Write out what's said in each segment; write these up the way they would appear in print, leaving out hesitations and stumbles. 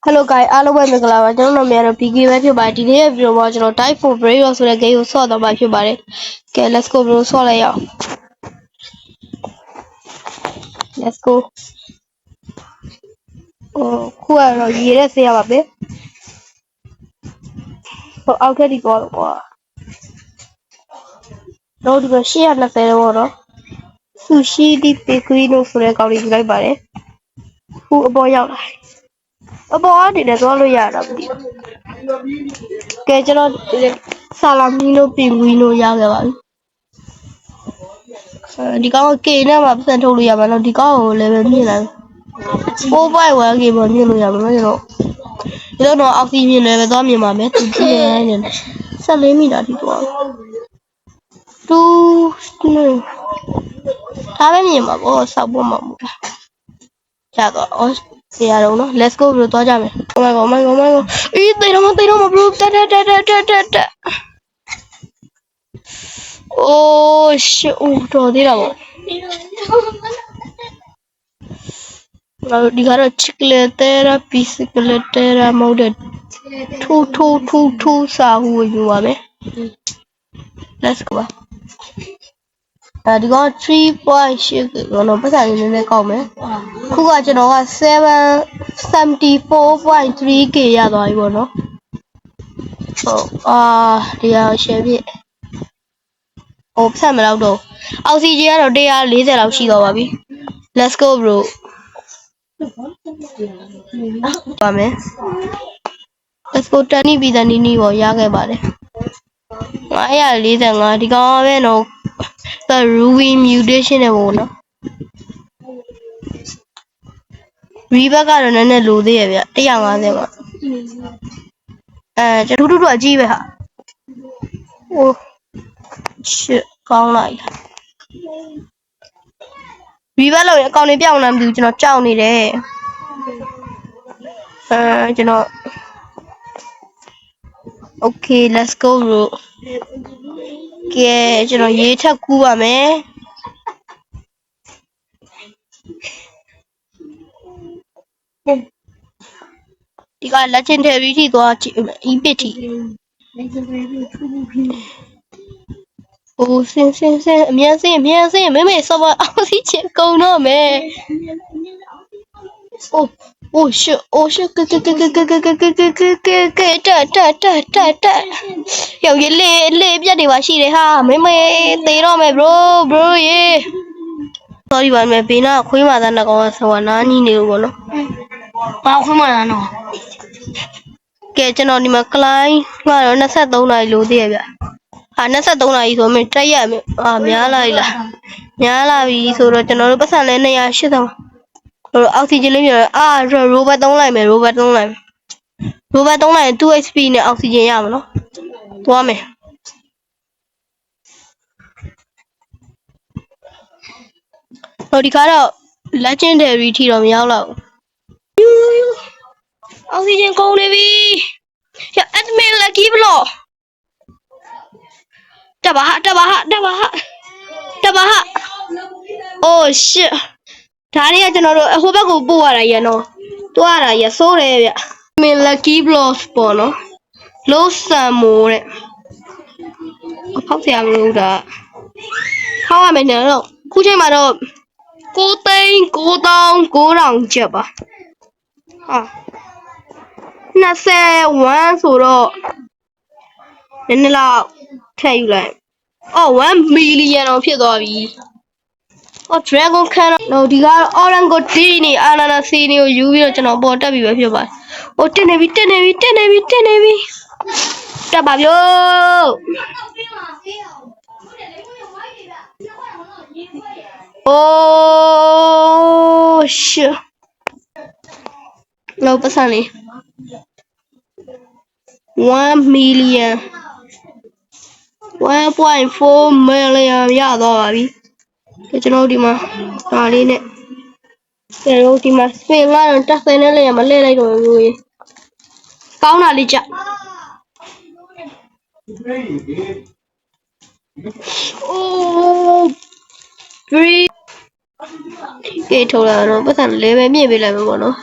Hello guys အားလုံးပဲမင်္ဂလာပါကျွန်တော်နာမည်ကတော့ PK ပဲဖြစ်ပါတယ်ဒီနေ့ရဲ့ video မှာကျွန်တော် Type 4 Brave ဆိုတဲ့ game ကိုဆော့တော့မှာဖြစ်ပါတယ်ကဲ let's go bro ဆော့လိုက်ရအောင် let's go ခုကတော့ရေရက်ဆေးရပါပဲဟိုအောက်ထက်ဒီကောကွာတော့ဒီမှာ820တော့နော် Sushi di Pecorino ဆိုတဲ့ကောင်လေးယူလိုက်ပါတယ်ခုအပေါ်ရောက်လာအပေါ်အနေနဲ့သွားလို့ရတာမသိဘူးကဲကျွန်တော်ဆာလာမီနိုပင်ဂွီနိုရခဲ့ပါပြီဒီကောင်က K နဲ့မှပတ်ထုတ်လို့ရမှာတော့ဒီကောင်ကိုလည်းပဲမြင်လိုက် 4.1K ပေါ်မြင်လို့ရမှာကျွန်တော်တော့အောက်ဆီဂျင်လည်းပဲသွားမြင်ပါမယ်သူကြည့်နေတယ်14မီတာထိသွား2ဒါပဲမြင်ပါဘောစောက်ပေါ်မှာမဟုတ်လားရတော့အော်နေရာတော့နော် let's go bro သွားကြမယ် oh my god အေးတေတော့မ bro တက် oh shit တော်သေးတာပေါ့ဒီကတော့ chicletera bicicletera မဟုတ်တဲ့ထူစာဟူယူပါမယ် let's go ဒီကောင် 3.8 ကတော့ပတ်စံနေနေကောက်မယ်ခုကကျွန်တော်က 74.3K ရသွားပြီပေါ့နော်ဟုတ်ဒီဟာ share ပြည့်ဖတ်မလောက်တော့အောက်ဆီဂျင်ကတော့140လောက်ရှိတော့ပါပြီ let's go bro ပါမယ် let's go တန်နီပြီးတန်နီနီပေါ်ရခဲ့ပါတယ်945ဒီကောင်ပဲနော် Ruby mutation နဲ့ပေါ့နော် Reback ကတော့နည်းနည်းလိုသေးရဲ့ဗျ150ပါကျွန်တော်တို့အကြီးပဲဟာ oh shit ကောင်းလိုက် Reback လို့ရအကောင်တွေပြောင်းလာမသိဘူးကျွန်တော်ကြောက်နေတယ်ကျွန်တော် okay let's go bro ကဲကျွန်တော်ရေးထပ်ကူးပါမယ်ဒီက legendary ထိသွားကြည့် epic ထိ oh ဆင်းအမြန်ဆင်းမေဆောပါအောင်စီချင်ကုန်တော့မယ် oh shit ကယောရေလေပြတ်နေပါရှိတယ်ဟာမေသေတော့မယ် bro ရေ sorry ပါမယ်ဘေးနာခွေးမာသားနှစ်ကောင်ကဆောနားညီနေလို့ပေါ့နော်ဘာခွေးမာသားနော်ကဲကျွန်တော်ဒီမှာ client ကတော့23နာရီလို့သိရဗျ23နာရီဆိုရင်တက်ရက်များလာပြီဆိုတော့ကျွန်တော်တို့ပတ်စံလဲ280အောက်ဆီဂျင်လေးပြောရိုဘတ်သုံးလိုက်မယ်ရိုဘတ်သုံးလိုက်ရင် 2HP နဲ့အောက်ဆီဂျင်ရမှာနော်သွားမယ်ဒီကတော့ legendary ထိတော့မရောက်တော့အောက်ဆီဂျင်ကုန်နေပြီရ admin lucky block တက်ပါ oh shit ဒါတွေကကျွန်တော်တို့ဟိုဘက်ကိုပို့ရတာရနော်တွားရတာရစိုးတယ်ဗျ admin lucky block ပေါ့နော် low samo တဲ့ဖောက်ဆရာမလို့ဒါဖောက်ရမယ်နော်ခုချိန်မှာတော့9,900ကျပ်ပါ21ဆိုတော့နည်းနည်းလောက်ထည့်ယူလိုက်1 million တော့ဖြစ်သွားပြီdragon can တော့ဒီကတော့ orangutini ananas နေကိုယူပြီးတော့ကျွန်တော်ပေါ်တက်ပြီပဲဖြစ်ပါတယ်တက်နေပြီတက်ပါဗျို့oh shit လောက်ပတ်စံလေး1 million 1.4 million ရတော့ပါပြီကျွန်တော်ဒီမှာဒါလေးနဲ့ကျွန်တော်ဒီမှာ spin ကတော့တက်ဆယ်နဲ့လည်းမလဲလိုက်တော့ဘူးရေကောင်းတာလေးကြoh 3 ကဲထုတ်လာတော့ပတ်စံလေးပဲမြင့်ပေးလိုက်မယ်ပေါ့နော်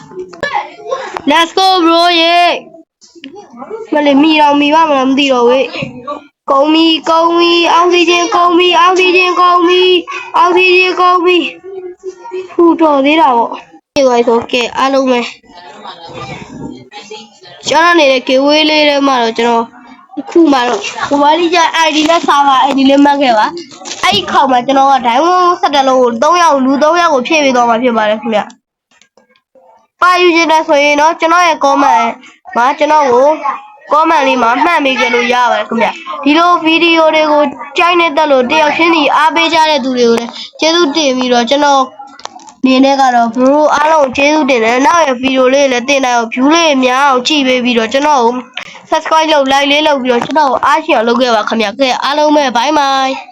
Let's go bro ရေမလေးမီတော့မီပါမလားမသိတော့ဝေးကုန်ပြီအောက်ဆီဂျင်ကုန်ပြီဖူတော်သေးတာပေါ့ဒီကွာဆိုကဲအားလုံးပဲကျွန်တော်နေတဲ့ကေဝေးလေးထဲမှာတော့ကျွန်တော်ခုမှတော့ဒီဝါလီကျ ID နဲ့စာပါ ID လေးမှတ်ခဲ့ပါအဲ့ဒီခေါက်မှာကျွန်တော်ကဒိုင်းဝန်း17လုံးကို3ယောက်လူ3ယောက်ကိုဖြည့်ပေးသွားမှာဖြစ်ပါတယ်ခင်ဗျပါယူချင်တယ်ဆိုရင်တော့ကျွန်တော်ရဲ့ comment မှာကျွန်တော်ကို comment လေးမှာမှတ်ပေးကြလို့ရပါတယ်ခင်ဗျဒီလိုဗီဒီယိုတွေကိုကြိုက်နေတဲ့လို့တယောက်ချင်းစီအားပေးကြတဲ့သူတွေကိုလည်းကျေးဇူးတင်ပြီးတော့ကျွန်တော်နေနဲ့ကတော့ bro အားလုံးကျေးဇူးတင်တယ်နောက်ရဲ့ဗီဒီယိုလေးလည်းတင်နိုင်အောင် view လေးများအောင်ကြည့်ပေးပြီးတော့ကျွန်တော်ကို subscribe လုပ် like လေးလုပ်ပြီးတော့ကျွန်တော်ကိုအားရှိအောင်လုပ်ခဲ့ပါခင်ဗျကဲအားလုံးပဲ bye bye